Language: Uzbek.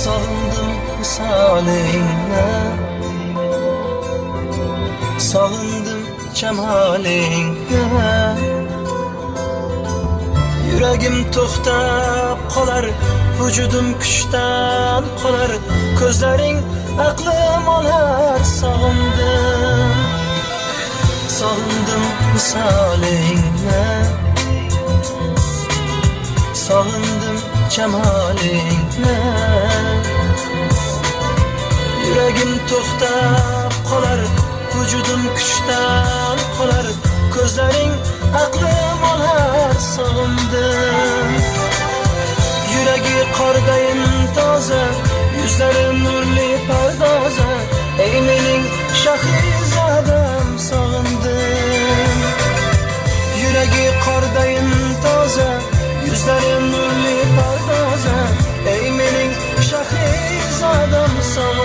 Sağındım misalinle, sağındım cemalinle. Yüreğim to'xtab qolar, vücudum kuchdan qolar. Ko'zlaring aqlim olar, sog'indim, sog'indim misalinle, sog'indim cemalinle. Yüreğim to'xtab qolar, vücudum kuchdan qolar. Ko'zlaring aqlim olar, sog'indim. Yuragi qordayin toza, yuzlarim nurli pardoza. Ey mening Shahrizodam, sog'indim. Yuragi qordayin toza, yuzlarim nurli pardoza. Ey mening Shahrizodam, sog'indim.